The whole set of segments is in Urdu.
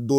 2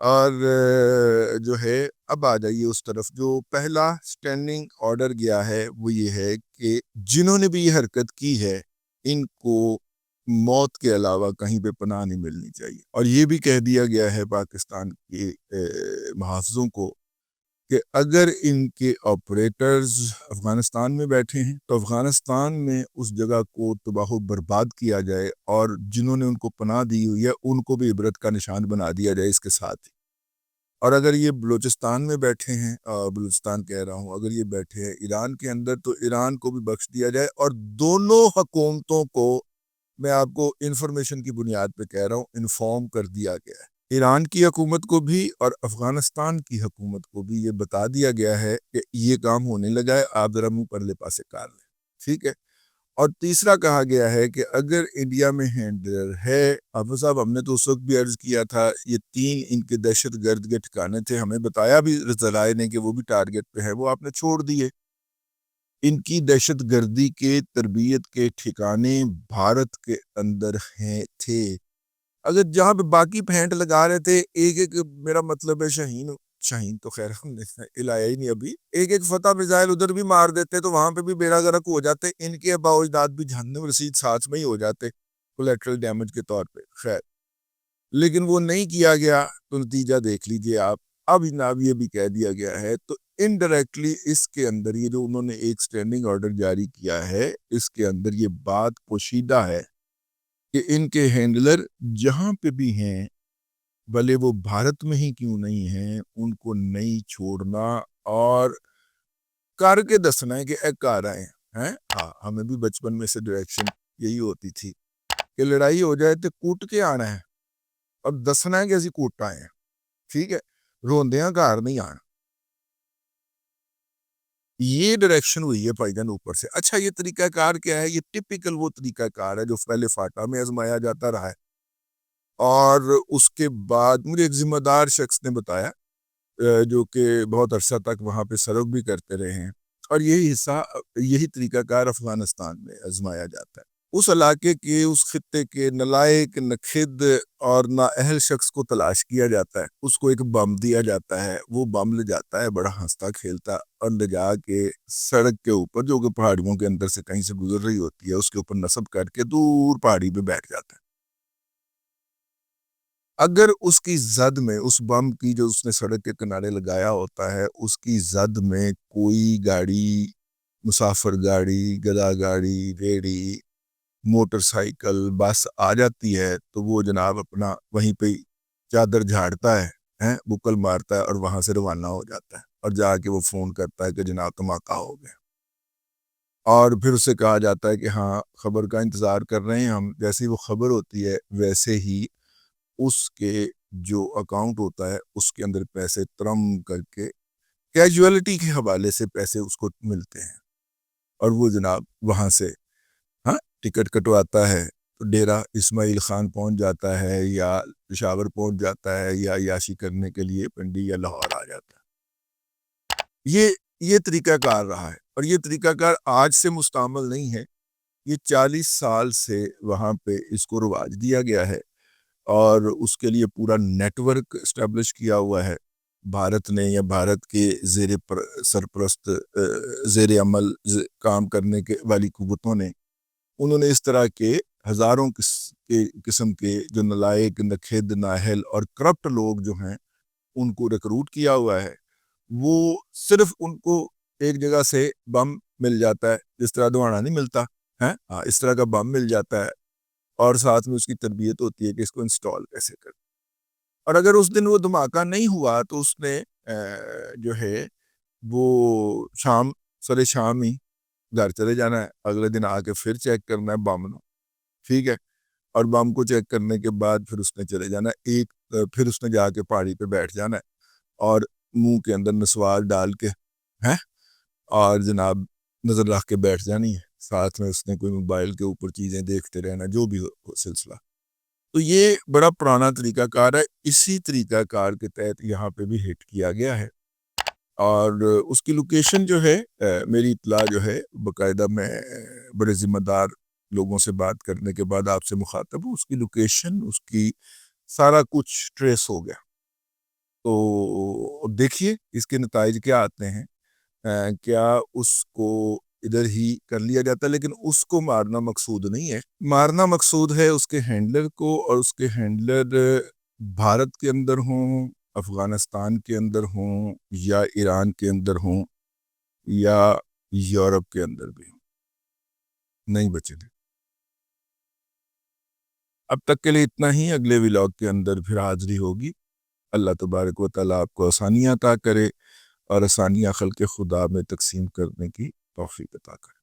اور جو ہے اب آ جائیے اس طرف. جو پہلا اسٹینڈنگ آرڈر گیا ہے وہ یہ ہے کہ جنہوں نے بھی یہ حرکت کی ہے ان کو موت کے علاوہ کہیں پہ پناہ نہیں ملنی چاہیے. اور یہ بھی کہہ دیا گیا ہے پاکستان کے محافظوں کو کہ اگر ان کے آپریٹرز افغانستان میں بیٹھے ہیں تو افغانستان میں اس جگہ کو تباہ و برباد کیا جائے اور جنہوں نے ان کو پناہ دی ہوئی ہے ان کو بھی عبرت کا نشان بنا دیا جائے اس کے ساتھ ہی. اور اگر یہ بلوچستان میں بیٹھے ہیں، بلوچستان کہہ رہا ہوں، اگر یہ بیٹھے ہیں ایران کے اندر تو ایران کو بھی بخش دیا جائے. اور دونوں حکومتوں کو میں آپ کو انفارمیشن کی بنیاد پہ کہہ رہا ہوں انفارم کر دیا گیا ہے. ایران کی حکومت کو بھی اور افغانستان کی حکومت کو بھی یہ بتا دیا گیا ہے کہ یہ کام ہونے لگا ہے، آپ ذرا منہ پرلے پاسے کار لیں. ٹھیک ہے. اور تیسرا کہا گیا ہے کہ اگر انڈیا میں ہینڈلر ہے، حافظ صاحب ہم نے تو اس وقت بھی عرض کیا تھا یہ 3 ان کے دہشت گرد کے ٹھکانے تھے، ہمیں بتایا بھی ذرائع نے کہ وہ بھی ٹارگٹ پہ ہے، وہ آپ نے چھوڑ دیے. ان کی دہشت گردی کے تربیت کے ٹھکانے بھارت کے اندر ہیں تھے. اگر جہاں پہ باقی پھینٹ لگا رہے تھے ایک ایک، میرا مطلب ہے شاہین تو خیر ہم نے لایا ہی نہیں ابھی، ایک ایک فتح میزائل ادھر بھی مار دیتے تو وہاں پہ بھی بیڑا غرق ہو جاتے، ان کے آباء و اجداد بھی جہنم رسید ساتھ میں ہی ہو جاتے کولیٹرل ڈیمیج کے طور پہ. خیر لیکن وہ نہیں کیا گیا تو نتیجہ دیکھ لیجئے آپ. اب جناب یہ بھی کہہ دیا گیا ہے تو انڈائریکٹلی اس کے اندر یہ جو انہوں نے ایک سٹینڈنگ آرڈر جاری کیا ہے اس کے اندر یہ بات پوشیدہ ہے کہ ان کے ہینڈلر جہاں پہ بھی ہیں بھلے وہ بھارت میں ہی کیوں نہیں ہیں ان کو نہیں چھوڑنا اور کر کے دسنا ہے کہ ایک کار آئے ہیں. ہاں ہمیں بھی بچپن میں سے ڈائریکشن یہی ہوتی تھی کہ لڑائی ہو جائے تو کوٹ کے آنا ہے اور دسنا ہے کہ اسی کوٹ آئے ہیں. ٹھیک ہے. روندیاں کار نہیں آنا. یہ ڈائریکشن ہوئی ہے بھائی جان اوپر سے. اچھا یہ طریقہ کار کیا ہے؟ یہ ٹپیکل وہ طریقہ کار ہے جو پہلے فاٹا میں آزمایا جاتا رہا ہے اور اس کے بعد مجھے ایک ذمہ دار شخص نے بتایا جو کہ بہت عرصہ تک وہاں پہ سرو بھی کرتے رہے ہیں اور یہی طریقہ کار افغانستان میں آزمایا جاتا ہے. اس علاقے کے اس خطے کے نالائق نخد اور نااہل شخص کو تلاش کیا جاتا ہے، اس کو ایک بم دیا جاتا ہے، وہ بم لے جاتا ہے بڑا ہنستا کھیلتا اور لے جا کے سڑک کے اوپر جو کہ پہاڑیوں کے اندر سے کہیں سے گزر رہی ہوتی ہے اس کے اوپر نصب کر کے دور پہاڑی پہ بیٹھ جاتا ہے. اگر اس کی زد میں اس بم کی جو اس نے سڑک کے کنارے لگایا ہوتا ہے اس کی زد میں کوئی گاڑی، مسافر گاڑی، گدا گاڑی، ریڑی، موٹر سائیکل، بس آ جاتی ہے تو وہ جناب اپنا وہیں پہ چادر جھاڑتا ہے، بکل مارتا ہے اور وہاں سے روانہ ہو جاتا ہے اور جا کے وہ فون کرتا ہے کہ جناب دھماکہ ہو گیا. اور پھر اسے کہا جاتا ہے کہ ہاں خبر کا انتظار کر رہے ہیں ہم. جیسی وہ خبر ہوتی ہے ویسے ہی اس کے جو اکاؤنٹ ہوتا ہے اس کے اندر پیسے ترم کر کے کیجویلٹی کے حوالے سے پیسے اس کو ملتے ہیں اور وہ جناب وہاں سے ٹکٹ کٹواتا ہے تو ڈیرہ اسماعیل خان پہنچ جاتا ہے یا پشاور پہنچ جاتا ہے یا یاشی کرنے کے لیے پنڈی یا لاہور آ جاتا ہے. یہ طریقہ کار رہا ہے اور یہ طریقہ کار آج سے مستعمل نہیں ہے، یہ 40 سال سے وہاں پہ اس کو رواج دیا گیا ہے اور اس کے لیے پورا نیٹ ورک اسٹیبلش کیا ہوا ہے بھارت نے یا بھارت کے زیر سرپرست زیر عمل کام کرنے کے والی قوتوں نے. انہوں نے اس طرح کے ہزاروں قسم کے جو نالائق، نکھد، نااہل اور کرپٹ لوگ جو ہیں ان کو ریکروٹ کیا ہوا ہے. وہ صرف ان کو ایک جگہ سے بم مل جاتا ہے جس طرح دوانا نہیں ملتا ہے، اس طرح کا بم مل جاتا ہے اور ساتھ میں اس کی تربیت ہوتی ہے کہ اس کو انسٹال کیسے کر. اور اگر اس دن وہ دھماکہ نہیں ہوا تو اس نے جو ہے وہ سر شام ہی گھر چلے جانا ہے، اگلے دن آ کے پھر چیک کرنا ہے بم نو. ٹھیک ہے. اور بم کو چیک کرنے کے بعد پھر اس نے چلے جانا ہے پھر اس نے جا کے پہاڑی پہ بیٹھ جانا ہے اور منہ کے اندر نسوار ڈال کے اور جناب نظر رکھ کے بیٹھ جانی ہے، ساتھ میں اس نے کوئی موبائل کے اوپر چیزیں دیکھتے رہنا جو بھی ہو سلسلہ. تو یہ بڑا پرانا طریقہ کار ہے، اسی طریقہ کار کے تحت یہاں پہ بھی ہٹ کیا گیا ہے اور اس کی لوکیشن جو ہے میری اطلاع جو ہے باقاعدہ میں بڑے ذمہ دار لوگوں سے بات کرنے کے بعد آپ سے مخاطب ہوں، اس کی لوکیشن، اس کی سارا کچھ ٹریس ہو گیا. تو دیکھیے اس کے نتائج کیا آتے ہیں. کیا اس کو ادھر ہی کر لیا جاتا ہے، لیکن اس کو مارنا مقصود نہیں ہے. مارنا مقصود ہے اس کے ہینڈلر کو، اور اس کے ہینڈلر بھارت کے اندر ہوں، افغانستان کے اندر ہوں، یا ایران کے اندر ہوں، یا یورپ کے اندر بھی ہوں، نہیں بچے تھے. اب تک کے لیے اتنا ہی. اگلے ولاگ کے اندر پھر حاضری ہوگی. اللہ تبارک و تعالیٰ آپ کو آسانیاں عطا کرے، اور آسانیاں خلق خدا میں تقسیم کرنے کی توفیق عطا کرے.